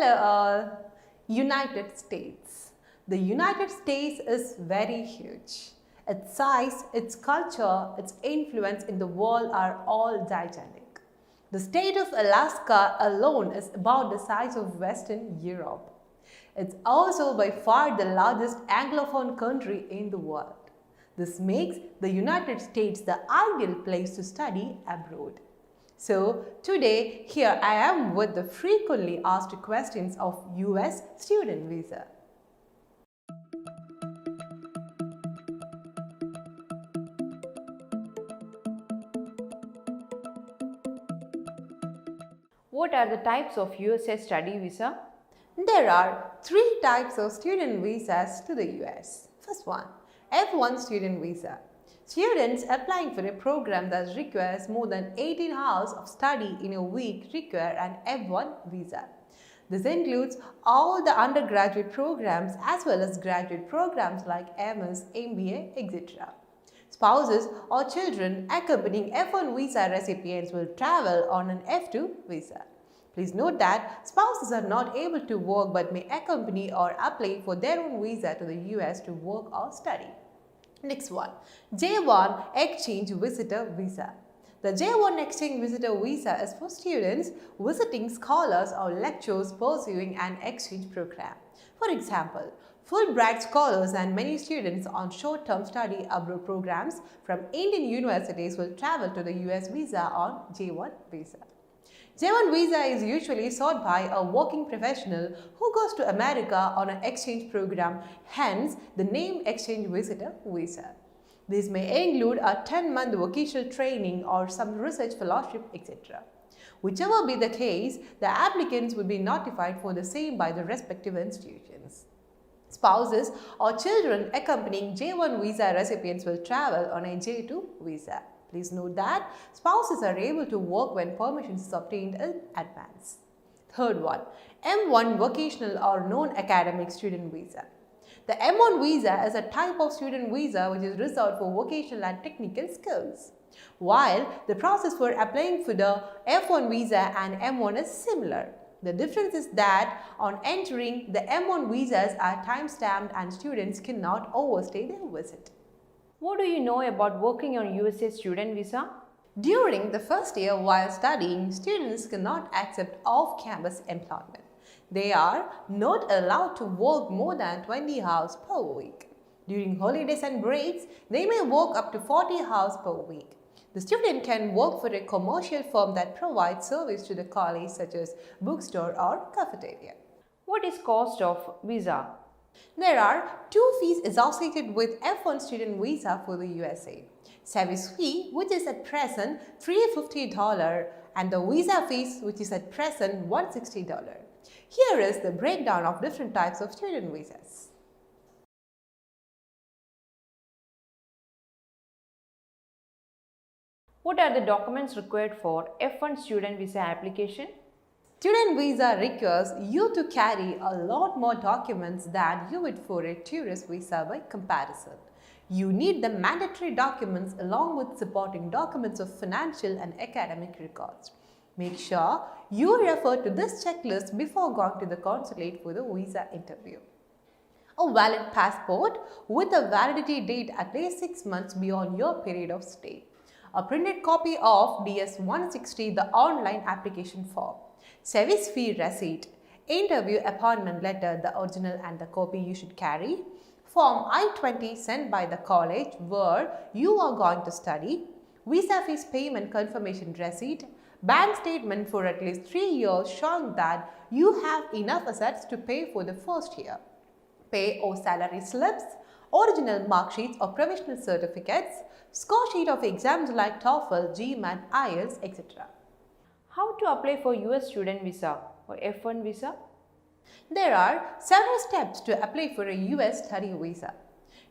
Hello all. United States. The United States is very huge. Its size, its culture, its influence in the world are all gigantic. The state of Alaska alone is about the size of Western Europe. It's also by far the largest Anglophone country in the world. This makes the United States the ideal place to study abroad. So today here I am with the frequently asked questions of US student visa. What are the types of USA study visa? There are three types of student visas to the US. First one, F1 student visa. Students applying for a program that requires more than 18 hours of study in a week require an F1 visa. This includes all the undergraduate programs as well as graduate programs like MS, MBA, etc. Spouses or children accompanying F1 visa recipients will travel on an F2 visa. Please note that spouses are not able to work but may accompany or apply for their own visa to the US to work or study. Next one, J1 Exchange Visitor Visa. The J1 Exchange Visitor Visa is for students visiting scholars or lecturers pursuing an exchange program. For example, Fulbright scholars and many students on short-term study abroad programs from Indian universities will travel to the US visa on J1 visa. J1 visa is usually sought by a working professional who goes to America on an exchange program, hence the name Exchange Visitor Visa. This may include a 10-month vocational training or some research fellowship, etc. Whichever be the case, the applicants will be notified for the same by the respective institutions. Spouses or children accompanying J1 visa recipients will travel on a J2 visa. Please note that spouses are able to work when permission is obtained in advance. Third one, M1 Vocational or Non-Academic Student Visa. The M1 visa is a type of student visa which is reserved for vocational and technical skills. While the process for applying for the F1 visa and M1 is similar, the difference is that on entering, the M1 visas are time-stamped and students cannot overstay their visit. What do you know about working on USA student visa? During the first year while studying, students cannot accept off-campus employment. They are not allowed to work more than 20 hours per week. During holidays and breaks, they may work up to 40 hours per week. The student can work for a commercial firm that provides service to the college such as bookstore or cafeteria. What is cost of visa? There are two fees associated with F1 student visa for the USA. Service fee, which is at present $350, and the visa fees, which is at present $160. Here is the breakdown of different types of student visas. What are the documents required for F1 student visa application? Student visa requires you to carry a lot more documents than you would for a tourist visa by comparison. You need the mandatory documents along with supporting documents of financial and academic records. Make sure you refer to this checklist before going to the consulate for the visa interview. A valid passport with a validity date at least 6 months beyond your period of stay. A printed copy of DS-160, the online application form. Service fee receipt, interview appointment letter, the original and the copy you should carry, Form I-20 sent by the college where you are going to study, visa fees payment confirmation receipt, bank statement for at least 3 years showing that you have enough assets to pay for the first year, pay or salary slips, original mark sheets or provisional certificates, score sheet of exams like TOEFL, GMAT, IELTS, etc. How to apply for US student visa or F1 visa? There are several steps to apply for a US study visa.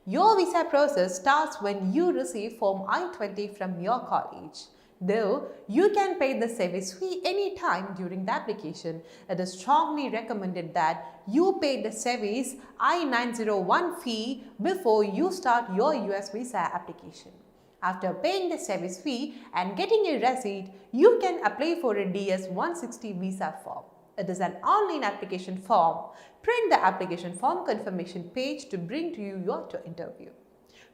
Your visa process starts when you receive Form I-20 from your college. Though you can pay the service fee anytime during the application, it is strongly recommended that you pay the service I-901 fee before you start your US visa application. After paying the service fee and getting a receipt, you can apply for a DS-160 visa form. It is an online application form. Print the application form confirmation page to bring to you your interview.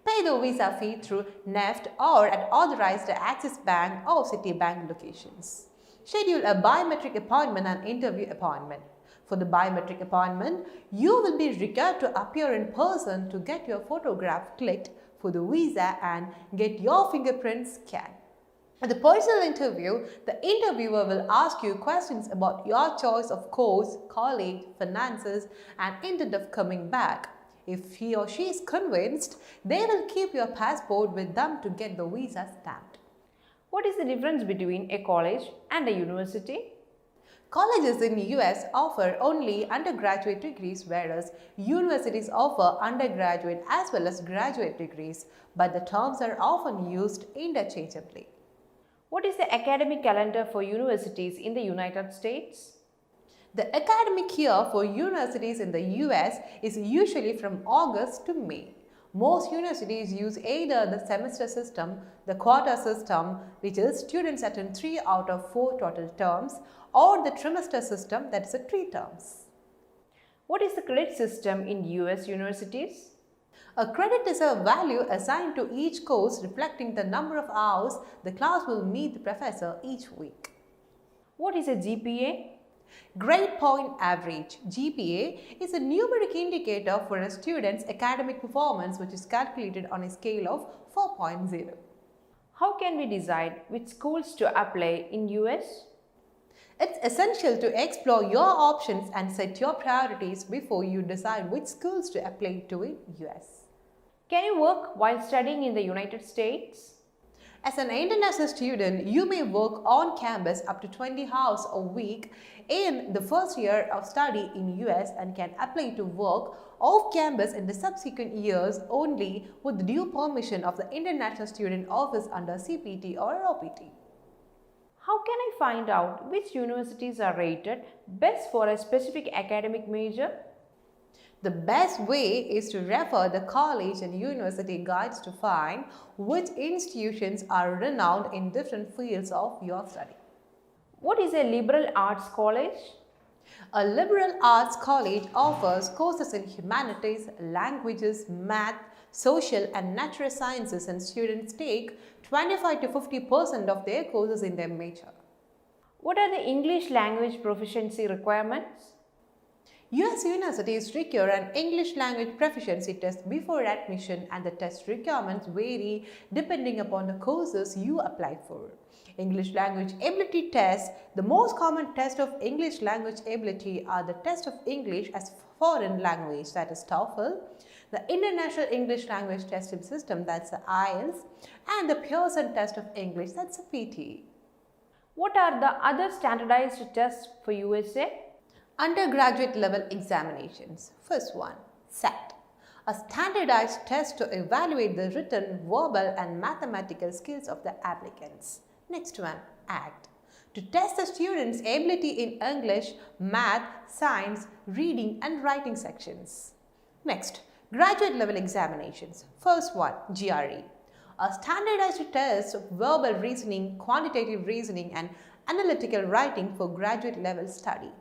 Pay the visa fee through NEFT or at authorized Axis Bank or Citibank locations. Schedule a biometric appointment and interview appointment. For the biometric appointment, you will be required to appear in person to get your photograph clicked for the visa and get your fingerprints scanned. At the personal interview, the interviewer will ask you questions about your choice of course, college, finances, and intent of coming back. If he or she is convinced, they will keep your passport with them to get the visa stamped. What is the difference between a college and a university? Colleges in the US offer only undergraduate degrees, whereas universities offer undergraduate as well as graduate degrees, but the terms are often used interchangeably. What is the academic calendar for universities in the United States? The academic year for universities in the US is usually from August to May. Most universities use either the semester system, the quarter system, which is students attend 3 out of 4 total terms, or the trimester system, that is 3 terms. What is the credit system in US universities? A credit is a value assigned to each course reflecting the number of hours the class will meet the professor each week. What is a GPA? Grade Point Average (GPA) is a numeric indicator for a student's academic performance which is calculated on a scale of 4.0. How can we decide which schools to apply in US? It's essential to explore your options and set your priorities before you decide which schools to apply to in US. Can you work while studying in the United States? As an international student, you may work on campus up to 20 hours a week in the first year of study in US and can apply to work off campus in the subsequent years only with due permission of the International Student Office under CPT or OPT. How can I find out which universities are rated best for a specific academic major? The best way is to refer the college and university guides to find which institutions are renowned in different fields of your study. What is a liberal arts college? A liberal arts college offers courses in humanities, languages, math, social and natural sciences, and students take 25 to 50% of their courses in their major. What are the English language proficiency requirements? US universities require an English language proficiency test before admission, and the test requirements vary depending upon the courses you apply for. English language ability tests. The most common test of English language ability are the test of English as foreign language, that is TOEFL, the International English Language Testing System, that's the IELTS, and the Pearson test of English, that's the PT. What are the other standardized tests for USA? Undergraduate level examinations. First one, SAT, a standardized test to evaluate the written, verbal and mathematical skills of the applicants. Next one, ACT, to test the students' ability in English, math, science, reading and writing sections. Next, graduate level examinations. First one, GRE, a standardized test of verbal reasoning, quantitative reasoning and analytical writing for graduate level study.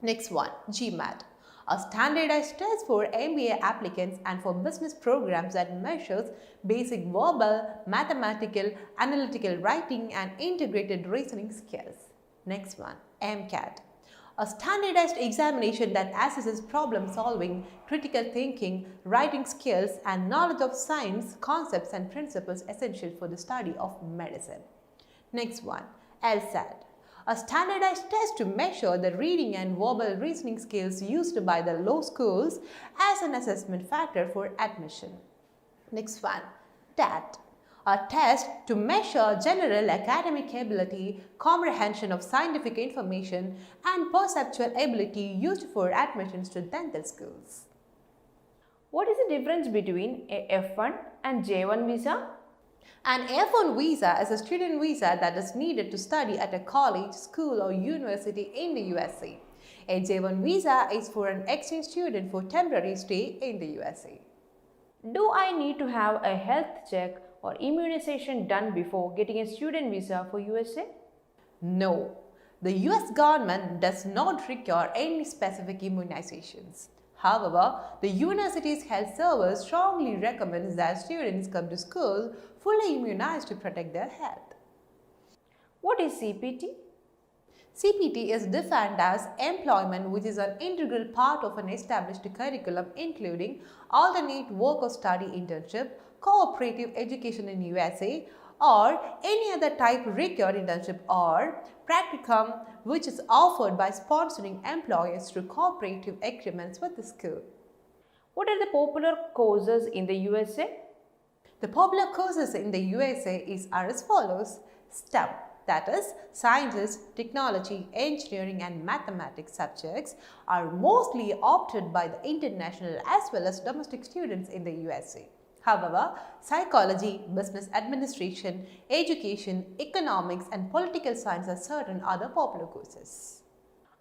Next one, GMAT, a standardized test for MBA applicants and for business programs that measures basic verbal, mathematical, analytical writing and integrated reasoning skills. Next one, MCAT, a standardized examination that assesses problem solving, critical thinking, writing skills and knowledge of science, concepts and principles essential for the study of medicine. Next one, LSAT, a standardized test to measure the reading and verbal reasoning skills used by the law schools as an assessment factor for admission. Next one, TAT, a test to measure general academic ability, comprehension of scientific information, and perceptual ability used for admissions to dental schools. What is the difference between a F1 and J1 visa? An F1 visa is a student visa that is needed to study at a college, school or university in the USA. A J1 visa is for an exchange student for temporary stay in the USA. Do I need to have a health check or immunization done before getting a student visa for USA? No. The US government does not require any specific immunizations. However, the university's health service strongly recommends that students come to school fully immunized to protect their health. What is CPT? CPT is defined as employment, which is an integral part of an established curriculum including alternate work or study internship, cooperative education in USA, or any other type required internship or practicum which is offered by sponsoring employers through cooperative agreements with the school. What are the popular courses in the USA? The popular courses in the USA are as follows: STEM, that is, sciences, technology, engineering and mathematics subjects are mostly opted by the international as well as domestic students in the USA. However, psychology, business administration, education, economics and political science are certain other popular courses.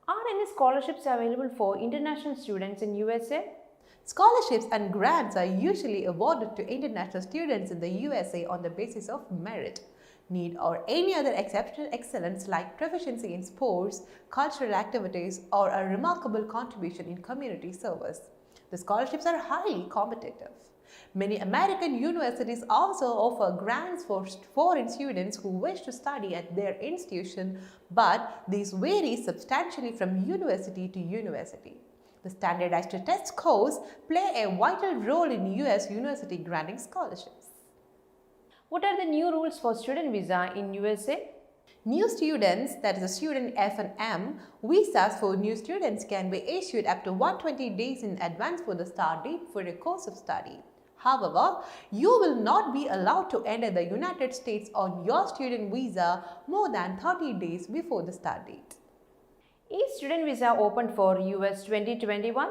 Are any scholarships available for international students in USA? Scholarships and grants are usually awarded to international students in the USA on the basis of merit, need or any other exceptional excellence like proficiency in sports, cultural activities or a remarkable contribution in community service. The scholarships are highly competitive. Many American universities also offer grants for foreign students who wish to study at their institution, but these vary substantially from university to university. The standardized test scores play a vital role in US university granting scholarships. What are the new rules for student visa in USA? New students, that is a student F&M, visas for new students can be issued up to 120 days in advance for the start date for a course of study. However, you will not be allowed to enter the United States on your student visa more than 30 days before the start date. Is student visa open for US 2021?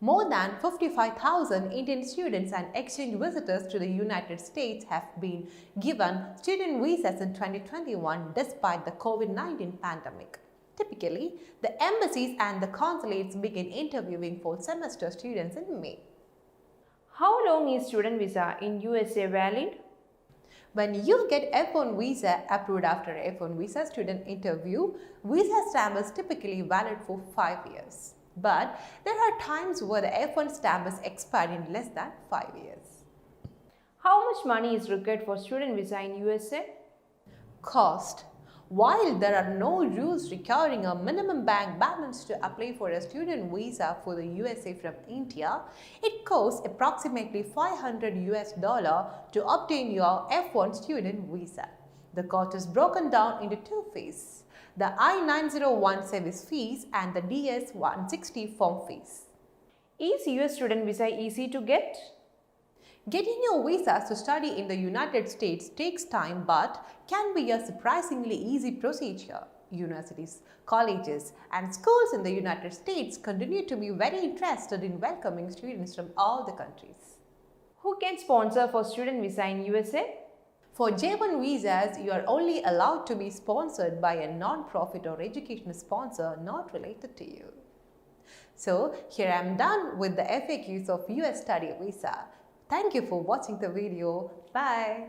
More than 55,000 Indian students and exchange visitors to the United States have been given student visas in 2021 despite the COVID-19 pandemic. Typically, the embassies and the consulates begin interviewing for semester students in May. How long is student visa in USA valid? When you get F1 visa approved after F1 visa student interview, visa stamp is typically valid for 5 years. But there are times where the F1 stamp is expired in less than 5 years. How much money is required for student visa in USA? Cost. While there are no rules requiring a minimum bank balance to apply for a student visa for the USA from India, it costs approximately $500 to obtain your F1 student visa. The cost is broken down into two phases: the I-901 service fees and the DS-160 form fees. Is US student visa easy to get? Getting your visas to study in the United States takes time but can be a surprisingly easy procedure. Universities, colleges, and schools in the United States continue to be very interested in welcoming students from all the countries. Who can sponsor for student visa in USA? For J1 visas, you are only allowed to be sponsored by a non-profit or educational sponsor not related to you. So, here I am done with the FAQs of US study visa. Thank you for watching the video. Bye.